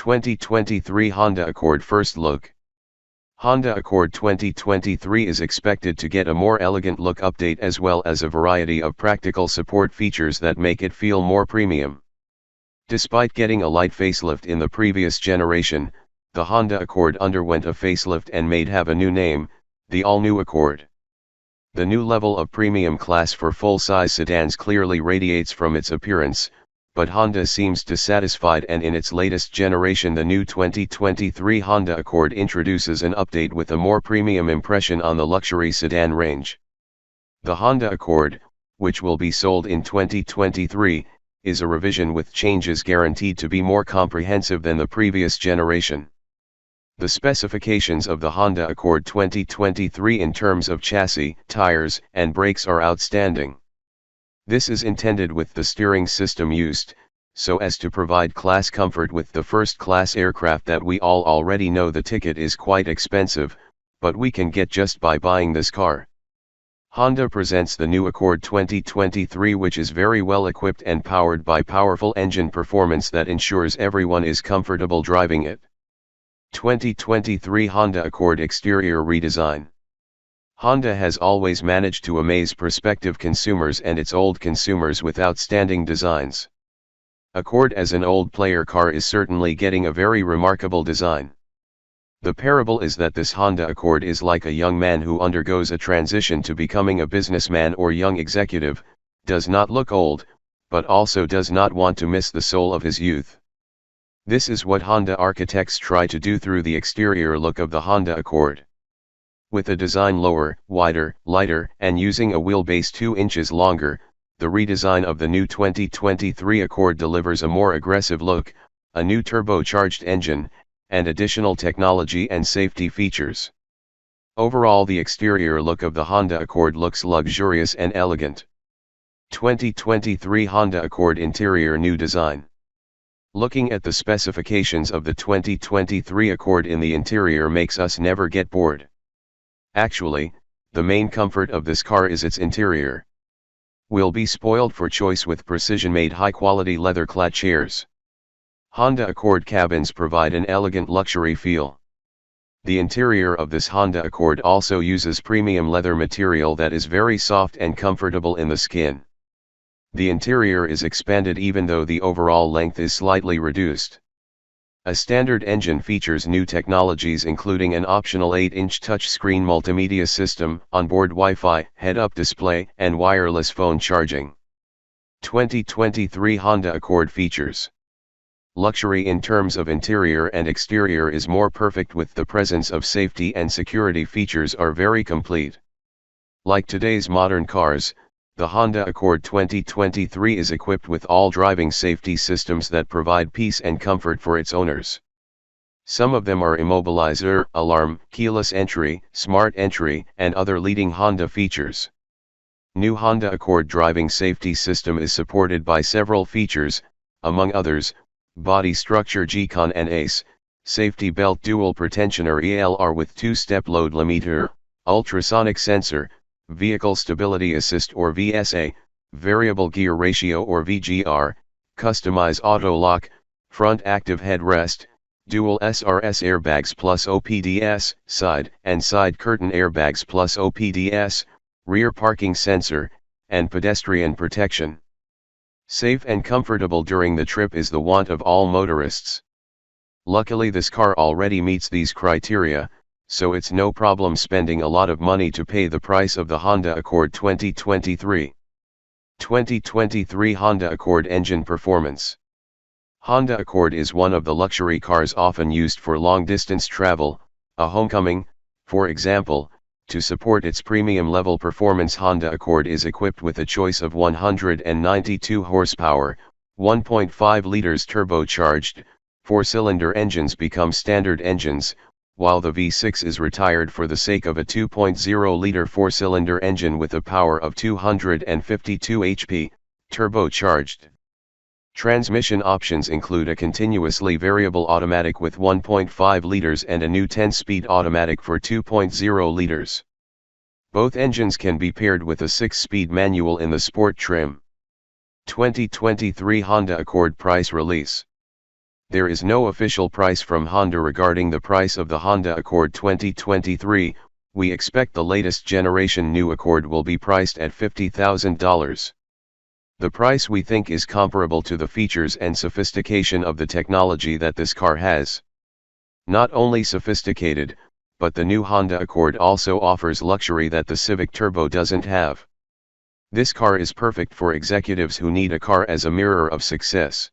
2023 Honda Accord First Look. Honda Accord 2023 is expected to get a more elegant look update as well as a variety of practical support features that make it feel more premium. Despite getting a light facelift in the previous generation, the Honda Accord underwent a facelift and may have a new name, the all-new Accord. The new level of premium class for full-size sedans clearly radiates from its appearance, but Honda seems dissatisfied, and in its latest generation the new 2023 Honda Accord introduces an update with a more premium impression on the luxury sedan range. The Honda Accord, which will be sold in 2023, is a revision with changes guaranteed to be more comprehensive than the previous generation. The specifications of the Honda Accord 2023 in terms of chassis, tires, and brakes are outstanding. This is intended with the steering system used, so as to provide class comfort with the first-class aircraft that we all already know. The ticket is quite expensive, but we can get just by buying this car. Honda presents the new Accord 2023, which is very well equipped and powered by powerful engine performance that ensures everyone is comfortable driving it. 2023 Honda Accord Exterior Redesign. Honda has always managed to amaze prospective consumers and its old consumers with outstanding designs. Accord as an old player car is certainly getting a very remarkable design. The parable is that this Honda Accord is like a young man who undergoes a transition to becoming a businessman or young executive, does not look old, but also does not want to miss the soul of his youth. This is what Honda architects try to do through the exterior look of the Honda Accord. With a design lower, wider, lighter, and using a wheelbase 2 inches longer, the redesign of the new 2023 Accord delivers a more aggressive look, a new turbocharged engine, and additional technology and safety features. Overall, the exterior look of the Honda Accord looks luxurious and elegant. 2023 Honda Accord Interior New Design. Looking at the specifications of the 2023 Accord in the interior makes us never get bored. Actually, the main comfort of this car is its interior. We'll be spoiled for choice with precision-made high-quality leather-clad chairs. Honda Accord cabins provide an elegant luxury feel. The interior of this Honda Accord also uses premium leather material that is very soft and comfortable in the skin. The interior is expanded even though the overall length is slightly reduced. A standard engine features new technologies including an optional 8-inch touchscreen multimedia system, onboard Wi-Fi, head-up display, and wireless phone charging. 2023 Honda Accord features. Luxury in terms of interior and exterior is more perfect with the presence of safety and security features are very complete. Like today's modern cars, the Honda Accord 2023 is equipped with all driving safety systems that provide peace and comfort for its owners. Some of them are immobilizer, alarm, keyless entry, smart entry, and other leading Honda features. New Honda Accord driving safety system is supported by several features, among others, body structure G-Con and ACE, safety belt dual pretensioner ELR with 2-step load limiter, ultrasonic sensor, vehicle stability assist or VSA, variable gear ratio or VGR, customize auto lock, front active headrest, dual SRS airbags plus OPDS, side and side curtain airbags plus OPDS, rear parking sensor, and pedestrian protection. Safe and comfortable during the trip is the want of all motorists. Luckily this car already meets these criteria, so it's no problem spending a lot of money to pay the price of the Honda Accord 2023. 2023 Honda Accord Engine Performance. Honda Accord is one of the luxury cars often used for long-distance travel, a homecoming, for example. To support its premium level performance, Honda Accord is equipped with a choice of 192 horsepower, 1.5 liters turbocharged, 4-cylinder engines become standard engines, while the V6 is retired for the sake of a 2.0-liter 4-cylinder engine with a power of 252 HP, turbocharged. Transmission options include a continuously variable automatic with 1.5 liters and a new 10-speed automatic for 2.0 liters. Both engines can be paired with a 6-speed manual in the sport trim. 2023 Honda Accord price release. There is no official price from Honda regarding the price of the Honda Accord 2023. We expect the latest generation new Accord will be priced at $50,000. The price we think is comparable to the features and sophistication of the technology that this car has. Not only sophisticated, but the new Honda Accord also offers luxury that the Civic Turbo doesn't have. This car is perfect for executives who need a car as a mirror of success.